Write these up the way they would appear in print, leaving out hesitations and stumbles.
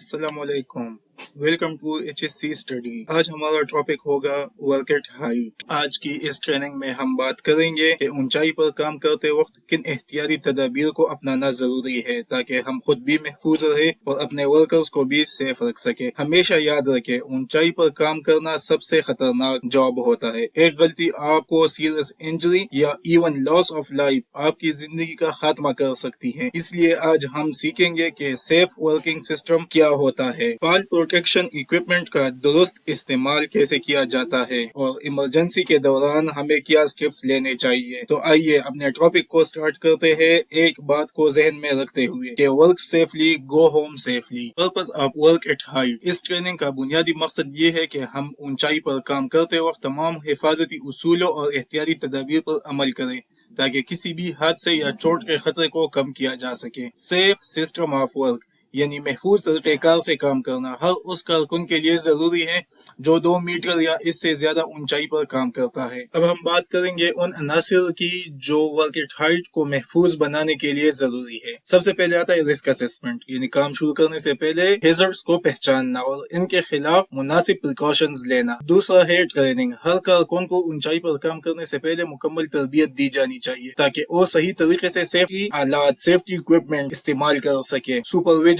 अस्सलाम वालेकुम। Welcome to HSC study. आज हमारा टॉपिक होगा वर्क एट हाइट। आज की इस ट्रेनिंग में हम बात करेंगे कि ऊंचाई पर काम करते वक्त किन एहतियाती तदाबीर को अपनाना जरूरी है ताकि हम खुद भी महफूज रहे और अपने वर्कर्स को भी सेफ रख सके। हमेशा याद रखें, ऊंचाई पर काम करना सबसे खतरनाक जॉब होता है। एक गलती आपको सीरियस इंजरी या इवन लॉस ऑफ लाइफ, आपकी जिंदगी का खात्मा कर सकती है। इसलिए आज हम सीखेंगे कि सेफ वर्किंग सिस्टम क्या होता है, फॉल प्रोटेक्शन इक्विपमेंट का दुरुस्त इस्तेमाल कैसे किया जाता है और इमरजेंसी के दौरान हमें क्या स्टेप्स लेने चाहिए। तो आइए अपने टॉपिक को स्टार्ट करते हैं, एक बात को जहन में रखते हुए कि work safely go home safely. Purpose of work at height. इस ट्रेनिंग का बुनियादी मकसद ये है कि हम ऊंचाई पर काम करते वक्त तमाम हिफाजती उसूलों और एहतियाती तदाबीर पर अमल करें ताकि किसी भी हादसे या चोट के खतरे को कम किया जा सके। सेफ सिस्टम ऑफ वर्क यानी महफूज तरीक़ेकार से काम करना हर उस कारकुन के लिए जरूरी है जो 2 मीटर या इससे ज्यादा ऊंचाई पर काम करता है। अब हम बात करेंगे उन अनासिर की जो वर्क एट हाइट को महफूज बनाने के लिए जरूरी है। सबसे पहले आता है रिस्क असेसमेंट, यानी काम शुरू करने से पहले हेजर्ड्स को पहचानना और इनके खिलाफ मुनासिब प्रिकॉशंस लेना। दूसरा है ट्रेनिंग। हर कारकुन को ऊंचाई पर काम करने से पहले मुकम्मल तरबियत दी जानी चाहिए ताकि वो सही तरीके से सेफ्टी आलात, सेफ्टी इक्विपमेंट इस्तेमाल कर सके।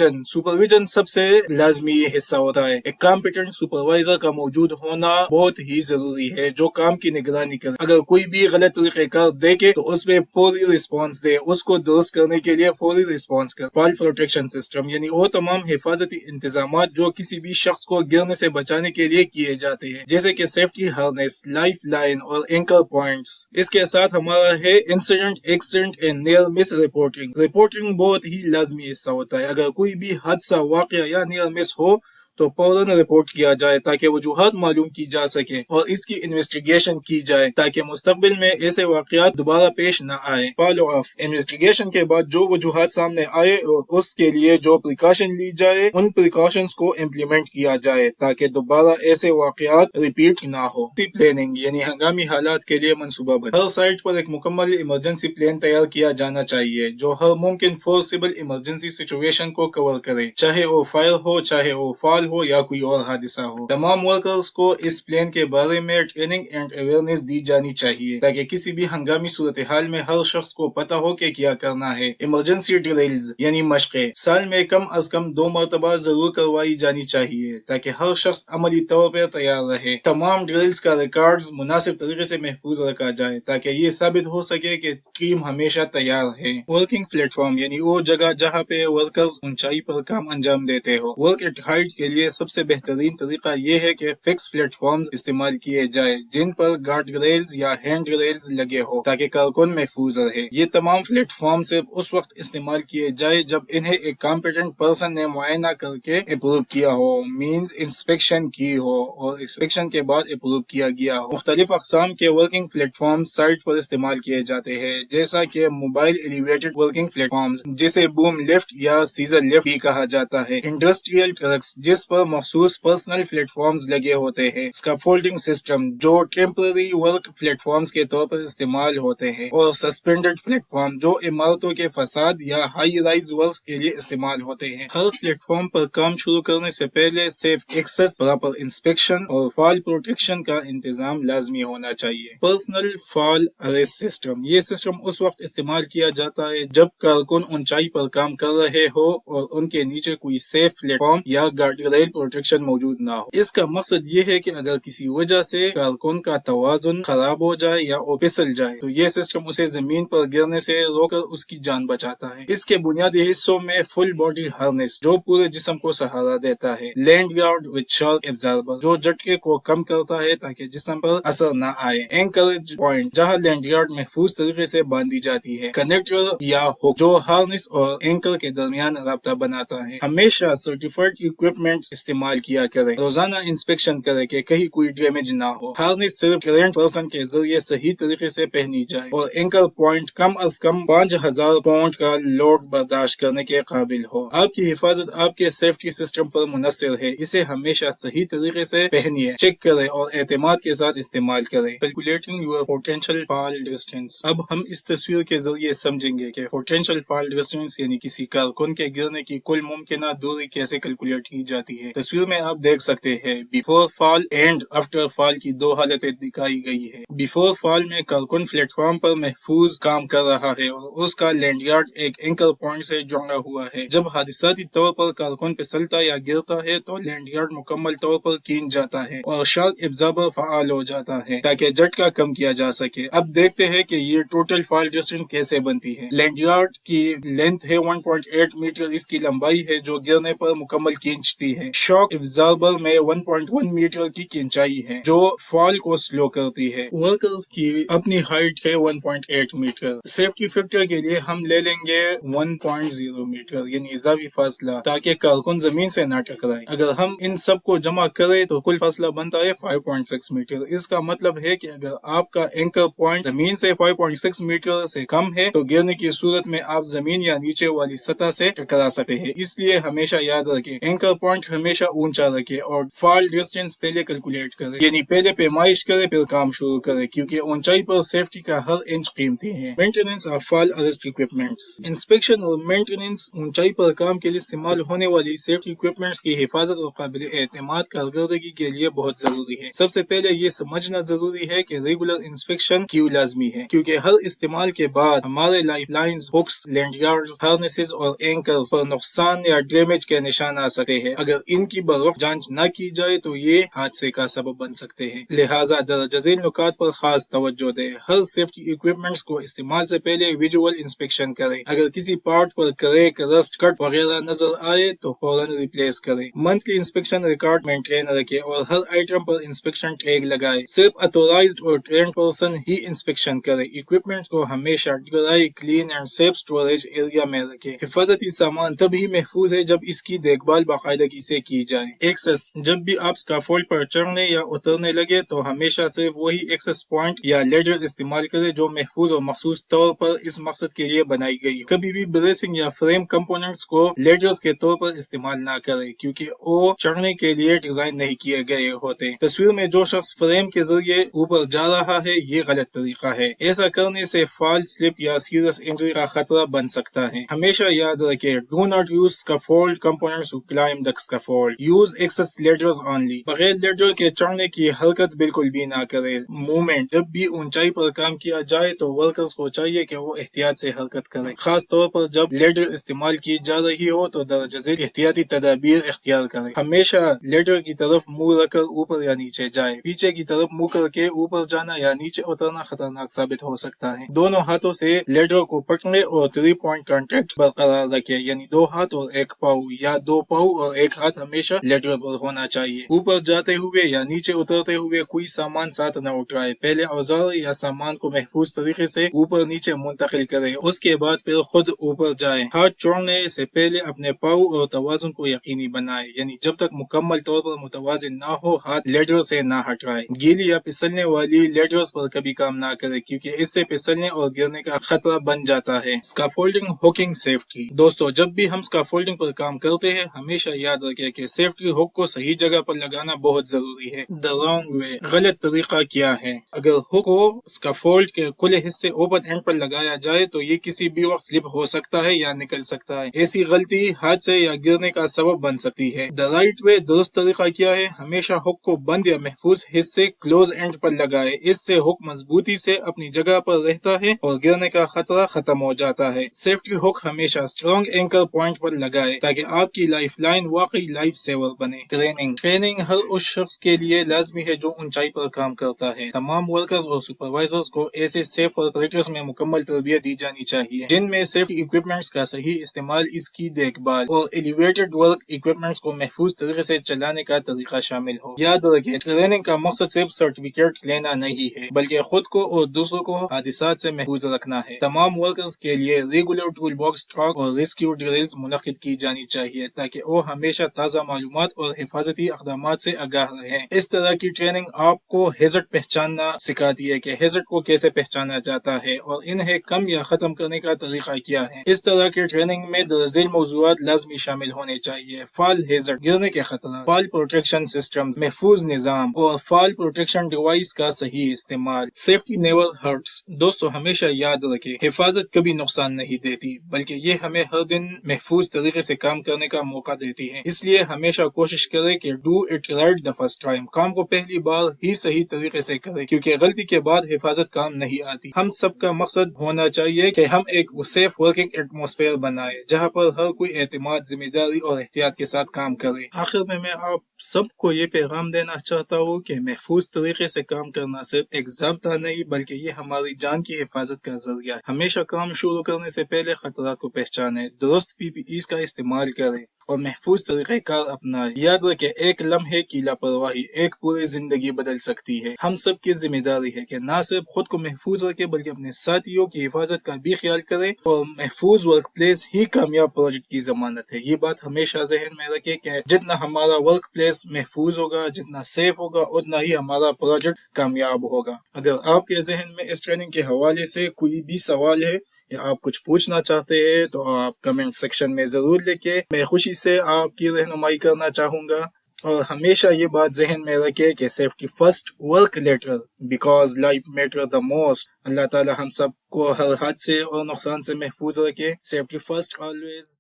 सुपरविजन सबसे लाजमी हिस्सा होता है। एक कॉम्पिटेंट सुपरवाइजर का मौजूद होना बहुत ही जरूरी है जो काम की निगरानी करे। अगर कोई भी गलत तरीक़ेकार देखे तो उस पे फौरी रिस्पॉन्स दे, उसको दुरुस्त करने के लिए फौरी रिस्पॉन्स करे। फॉल प्रोटेक्शन सिस्टम यानी वो तमाम हिफाजती इंतजाम जो किसी भी शख्स को गिरने से बचाने के लिए किए जाते हैं, जैसे कि सेफ्टी हार्नेस, लाइफ लाइन और एंकर पॉइंट्स। इसके साथ हमारा है incident, accident and near miss reporting बहुत ही लाजमी हिस्सा होता है। अगर कोई भी हादसा, वाकया या नियर मिस हो तो फौरन रिपोर्ट किया जाए ताकि वजूहात मालूम की जा सके और इसकी इन्वेस्टिगेशन की जाए ताकि मुस्तकबिल में ऐसे वाकयात दोबारा पेश न आए। Follow up. इन्वेस्टिगेशन के बाद जो वजूहात सामने आए और उसके लिए जो प्रिकॉशन ली जाए उन प्रिकॉशंस को इम्प्लीमेंट किया जाए ताकि दोबारा ऐसे वाकयात रिपीट ना हो। प्लानिंग यानी हंगामी हालात के लिए मंसूबाबंदी। हर साइट पर एक मुकम्मल इमरजेंसी प्लान तैयार किया जाना चाहिए जो हर मुमकिन फोर्सिबल इमरजेंसी सिचुएशन को कवर करे, चाहे वो फायर हो, चाहे वो फॉल हो या कोई और हादसा हो। तमाम वर्कर्स को इस प्लान के बारे में ट्रेनिंग एंड अवेयरनेस दी जानी चाहिए ताकि किसी भी हंगामी सूरत हाल में हर शख्स को पता हो कि क्या करना है। इमरजेंसी ड्रिल्स यानी मशक़ें साल में कम अज कम 2 मरतबा जरूर करवाई जानी चाहिए ताकि हर शख्स अमली तौर पर तैयार रहे। तमाम ड्रिल्स का रिकॉर्ड्स मुनासिब तरीके से महफूज रखा जाए ताकि ये साबित हो सके कि टीम हमेशा तैयार है। वर्किंग प्लेटफॉर्म यानी वो जगह जहाँ पे वर्कर्स ऊंचाई पर काम अंजाम देते हो। वर्क एट हाइट के लिए सबसे बेहतरीन तरीका ये है कि फिक्स प्लेटफॉर्म्स इस्तेमाल किए जाए जिन पर गार्ड रेल्स या हैंड रेल्स लगे हो ताकि कारकुन महफूज रहे। ये तमाम प्लेटफॉर्म सिर्फ उस वक्त इस्तेमाल किए जाए जब इन्हें एक कॉम्पिटेंट पर्सन ने मुआयना करके अप्रूव किया हो, मींस इंस्पेक्शन की हो और इंस्पेक्शन के बाद अप्रूव किया गया हो। मुख्तलिफ अकसाम के वर्किंग प्लेटफॉर्म साइट पर इस्तेमाल किए जाते हैं जैसा कि मोबाइल एलिवेटेड वर्किंग प्लेटफॉर्म्स जिसे बूम लिफ्ट या सीजर लिफ्ट भी कहा जाता है। इंडस्ट्रियल ट्रक्स जिस पर मखसूस पर्सनल प्लेटफॉर्म्स लगे होते हैं। स्कैफोल्डिंग सिस्टम जो टेम्पररी वर्क प्लेटफॉर्म्स के तौर पर इस्तेमाल होते हैं और सस्पेंडेड प्लेटफॉर्म जो इमारतों के फसाद या हाई राइज वर्क के लिए इस्तेमाल होते हैं। हर प्लेटफॉर्म पर काम शुरू करने से पहले सेफ एक्सेस, प्रॉपर इंस्पेक्शन और फॉल प्रोटेक्शन का इंतजाम लाजमी होना चाहिए। पर्सनल फॉल अरेस्ट सिस्टम, ये सिस्टम उस वक्त इस्तेमाल किया जाता है जब कारकुन ऊंचाई पर काम कर रहे हो और उनके नीचे कोई सेफ प्लेटफॉर्म या गार्ड रेल प्रोटेक्शन मौजूद ना हो। इसका मकसद ये है कि अगर किसी वजह से कारकुन का तवाजुन खराब हो जाए या वो फिसल जाए तो ये सिस्टम उसे जमीन पर गिरने से रोककर उसकी जान बचाता है। इसके बुनियादी हिस्सों में फुल बॉडी हार्नेस जो पूरे जिस्म को सहारा देता है, land guard with shock absorber जो झटके को कम करता है ताकि जिस्म पर असर न आए, एंकरेज पॉइंट जहाँ लैंड गार्ड महफूज तरीके से बांधी जाती है, कनेक्टर या हुक जो हार्नेस और एंकर के दरमियान राब्ता बनाता है। हमेशा सर्टिफाइड इक्विपमेंट बूट्स इस्तेमाल किया करें। रोजाना इंस्पेक्शन करें कि कहीं कोई डैमेज ना हो। हार्नेस सिर्फ ट्रेंड पर्सन के जरिए सही तरीके से पहनी जाए और एंकल पॉइंट कम अज कम 5000 पाउंड का लोड बर्दाश्त करने के काबिल हो। आपकी हिफाजत आपके सेफ्टी सिस्टम पर मुनसर है, इसे हमेशा सही तरीके से पहनिए, चेक करें और एतमाद के साथ इस्तेमाल करें। Calculating your potential fall distance. अब हम इस तस्वीर के जरिए समझेंगे कि पोटेंशियल फॉल डिस्टेंस यानी किसी कारकुन के गिरने की कुल मुमकिन दूरी कैसे कैलकुलेट की जाती है। तस्वीर में आप देख सकते हैं before fall and after fall की दो हालतें दिखाई गई है। बिफोर फॉल में कारकुन प्लेटफॉर्म पर महफूज काम कर रहा है और उसका लैंडयार्ड एक एंकर पॉइंट से जुड़ा हुआ है। जब हादिसाती तौर पर कारकुन फिसलता या गिरता है तो लैंडयार्ड मुकम्मल तौर पर खींच जाता है और शॉक एब्जॉर्बर फाल हो जाता है ताकि झटका कम किया जा सके। अब देखते हैं कि ये टोटल फॉल डिस्टेंस कैसे बनती है। लैंडयार्ड की लेंथ है 1.8 मीटर, इसकी लंबाई है जो गिरने पर मुकम्मल खींचती है। शॉक एब्जॉर्बर में 1.1 मीटर की खिंचाई है जो फॉल को स्लो करती है। वर्कर्स की अपनी हाइट है 1.8 मीटर। सेफ्टी फैक्टर के लिए हम ले लेंगे 1.0 मीटर यानी इजाफी फासला ताकि कारकुन जमीन से ना टकराए। अगर हम इन सब को जमा करें तो कुल फासला बनता है 5.6 मीटर। इसका मतलब है कि अगर आपका एंकर पॉइंट जमीन से 5.6 मीटर से कम है तो गिरने की सूरत में आप जमीन या नीचे वाली सतह से टकरा सकते हैं। इसलिए हमेशा याद रखें एंकर पॉइंट हमेशा ऊंचा रखें और फॉल डिस्टेंस पहले कैलकुलेट करें, यानी पहले पैमाइश करें फिर काम शुरू करें, क्योंकि ऊंचाई पर सेफ्टी का हर इंच कीमती है। Maintenance of fall arrest equipments. Inspection और मेंटेनेंस ऊंचाई पर काम के लिए इस्तेमाल होने वाली सेफ्टी इक्विपमेंट्स की हिफाजत और काबिल एतमाद कारकर्दगी के लिए बहुत जरूरी है। सबसे पहले ये समझना जरूरी है कि रेगुलर इंस्पेक्शन क्यों लाजमी है, क्योंकि हर इस्तेमाल के बाद हमारे लाइफ लाइन्स, हुक्स, लैंडयार्ड्स, हार्नेसेस और एंकर्स पर नुकसान या डैमेज के निशान आ सकते हैं। अगर इनकी बरवक्त जांच न की जाए तो ये हादसे का सबब बन सकते हैं। लिहाजा दरअजा झेल नुकात पर खास तवज्जो दें। हर सेफ्टी इक्विपमेंट्स को इस्तेमाल से पहले विजुअल इंस्पेक्शन करें। अगर किसी पार्ट पर क्रैक, रस्ट, कट वगैरह नजर आए तो फौरन रिप्लेस करें। मंथली इंस्पेक्शन रिकॉर्ड मेंटेन रखें और हर आइटम पर इंस्पेक्शन टैग लगाएं। सिर्फ अथोराइज्ड और ट्रेंड पर्सन ही इंस्पेक्शन करें। इक्विपमेंट्स को हमेशा dry, clean and safe storage area में रखें। हिफाजती सामान तभी महफूज है जब इसकी देखभाल बाकायदगी से की जाए। एक्सेस। जब भी आप स्काफोल्ड पर चढ़ने या उतरने लगे तो हमेशा सिर्फ वही एक्सेस पॉइंट या लेडर इस्तेमाल करें जो महफूज और मखसूस तौर पर इस मकसद के लिए बनाई गई। कभी भी ब्रेसिंग या फ्रेम कंपोनेंट्स को लेडर्स के तौर पर इस्तेमाल ना करें, क्योंकि वो चढ़ने के लिए डिजाइन नहीं किए गए होते। तस्वीर में जो शख्स फ्रेम के जरिए ऊपर जा रहा है ये गलत तरीका है। ऐसा करने से फॉल, स्लिप या सीरियस इंजरी का खतरा बन सकता है। हमेशा याद रखें do not use scaffold components to climb the scaffold, use access ladders only. बगैर लेडर के चढ़ने की हरकत बिल्कुल भी ना करें। मूवमेंट। जब भी ऊंचाई पर काम किया जाए तो वर्कर्स को चाहिए कि वो एहतियात से हरकत करें, खास तौर पर जब लेडर इस्तेमाल की जा रही हो तो दरअजा झेल एहतियाती तदाबीर इख्तियार करें। हमेशा लेडर की तरफ मुंह रखकर ऊपर या नीचे जाए। पीछे की तरफ मुंह करके ऊपर जाना या नीचे उतरना खतरनाक साबित हो सकता है। दोनों हाथों से लेडर को पकड़े और 3 पॉइंट कांटेक्ट बरकरार रखें, यानी 2 हाथ और 1 पाँव या 2 पाँव और 1 हाथ हमेशा लेडर पर होना चाहिए। ऊपर जाते हुए या नीचे उतरते हुए कोई सामान साथ न उठाए। पहले औजार या सामान को महफूज तरीके से ऊपर नीचे मुंतकिल करें, उसके बाद फिर खुद ऊपर जाएं। हाथ छोड़ने से पहले अपने पाँव और तवाजुन को यकीनी बनाएं, यानी जब तक मुकम्मल तौर पर मुतवाजिन ना हो हाथ लेडर से ना हटाएं। गीली या फिसलने वाली लेडर्स पर कभी काम ना करें, क्योंकि इससे फिसलने और गिरने का खतरा बन जाता है। Scaffolding, hooking, safety. दोस्तों, जब भी हम स्काफोल्डिंग पर काम करते हैं हमेशा याद रखें कि सेफ्टी हुक को सही जगह पर लगाना बहुत जरूरी है। द रॉन्ग वे, गलत तरीका क्या है? अगर हुक को स्काफोल्ड के खुले हिस्से ओपन एंड पर लगाया जाए तो ये किसी भी वक्त स्लिप हो सकता है या निकल सकता है। ऐसी गलती हादसे या गिरने का सबब बन सकती है। द राइट वे, दुरुस्त तरीका क्या है? हमेशा हुक को बंद या महफूज हिस्से क्लोज एंड पर लगाए। इससे हुक मजबूती से अपनी जगह पर रहता है और गिरने का खतरा खत्म हो जाता है। सेफ्टी हुक हमेशा स्ट्रॉन्ग एंकर पॉइंट पर लगाए ताकि आपकी लाइफ लाइन वाकई लाइफ सेवर बने। ट्रेनिंग हर उस शख्स के लिए लाजमी है जो ऊंचाई पर काम करता है। तमाम वर्कर्स और सुपरवाइजर्स को ऐसे सेफ ऑपरेटर्स में मुकम्मल तरबियत दी जानी चाहिए, जिनमें सेफ्टी इक्विपमेंट्स का सही इस्तेमाल, इसकी देखभाल और एलिवेटेड वर्क इक्विपमेंट्स को महफूज तरीके से चलाने का तरीका शामिल हो। याद रखें, ट्रेनिंग का मकसद सिर्फ सर्टिफिकेट लेना नहीं है, बल्कि खुद को और दूसरों को हादिसात से महफूज रखना है। तमाम वर्कर्स के लिए रेगुलर टूल बॉक्स टॉक और रेस्क्यू ड्रिल्स मुनक्किद की जानी चाहिए ताकि वो हमेशा تازہ معلومات اور حفاظتی اقدامات سے آگاہ رہیں۔ اس طرح کی ٹریننگ آپ کو ہیزرڈ پہچاننا سکھاتی ہے کہ ہیزرڈ کو کیسے پہچانا جاتا ہے اور انہیں کم یا ختم کرنے کا طریقہ کیا ہے۔ اس طرح کی ٹریننگ میں درج ذیل موضوعات لازمی شامل ہونے چاہیے: فال ہیزرڈ، گرنے کے خطرات، فال پروٹیکشن سسٹم، محفوظ نظام اور فال پروٹیکشن ڈیوائس کا صحیح استعمال۔ Safety never hurts. دوستو، ہمیشہ یاد رکھیں، حفاظت کبھی نقصان نہیں دیتی، بلکہ یہ ہمیں ہر دن محفوظ طریقے سے کام کرنے کا موقع دیتی ہے۔ اس لیے ہمیشہ کوشش کریں کہ do it right the first time, کام کو پہلی بار ہی صحیح طریقے سے کریں، کیونکہ غلطی کے بعد حفاظت کام نہیں آتی۔ ہم سب کا مقصد ہونا چاہیے کہ ہم ایک سیف ورکنگ ایٹماسفیئر بنائیں جہاں پر ہر کوئی اعتماد، ذمہ داری اور احتیاط کے ساتھ کام کرے۔ آخر میں آپ سب کو یہ پیغام دینا چاہتا ہوں کہ محفوظ طریقے سے کام کرنا صرف ایک ضابطہ نہیں، بلکہ یہ ہماری جان کی حفاظت کا ذریعہ ہے۔ ہمیشہ کام شروع کرنے سے پہلے خطرات کو پہچانیں، درست PPEs کا استعمال کریں اور محفوظ طریقہ کار اپنائیں۔ یاد رکھیں، ایک لمحے کی لاپرواہی ایک پوری زندگی بدل سکتی ہے۔ ہم سب کی ذمہ داری ہے کہ نہ صرف خود کو محفوظ رکھیں بلکہ اپنے ساتھیوں کی حفاظت کا بھی خیال کریں، اور محفوظ ورک پلیس ہی کامیاب پروجیکٹ کی ضمانت ہے۔ یہ بات ہمیشہ ذہن میں رکھیں کہ جتنا ہمارا ورک پلیس محفوظ ہوگا، جتنا سیف ہوگا، اتنا ہی ہمارا پروجیکٹ کامیاب ہوگا۔ اگر آپ کے ذہن میں اس ٹریننگ کے حوالے سے کوئی بھی سوال ہے یا آپ کچھ پوچھنا چاہتے ہیں تو آپ کمنٹ سیکشن میں ضرور لکھیں، میں خوشی سے آپ کی رہنمائی کرنا چاہوں گا۔ اور ہمیشہ یہ بات ذہن میں رکھے کہ safety first, work later, because life matter the most. اللہ تعالی ہم سب کو ہر حادثے اور نقصان سے محفوظ رکھے۔ Safety first always.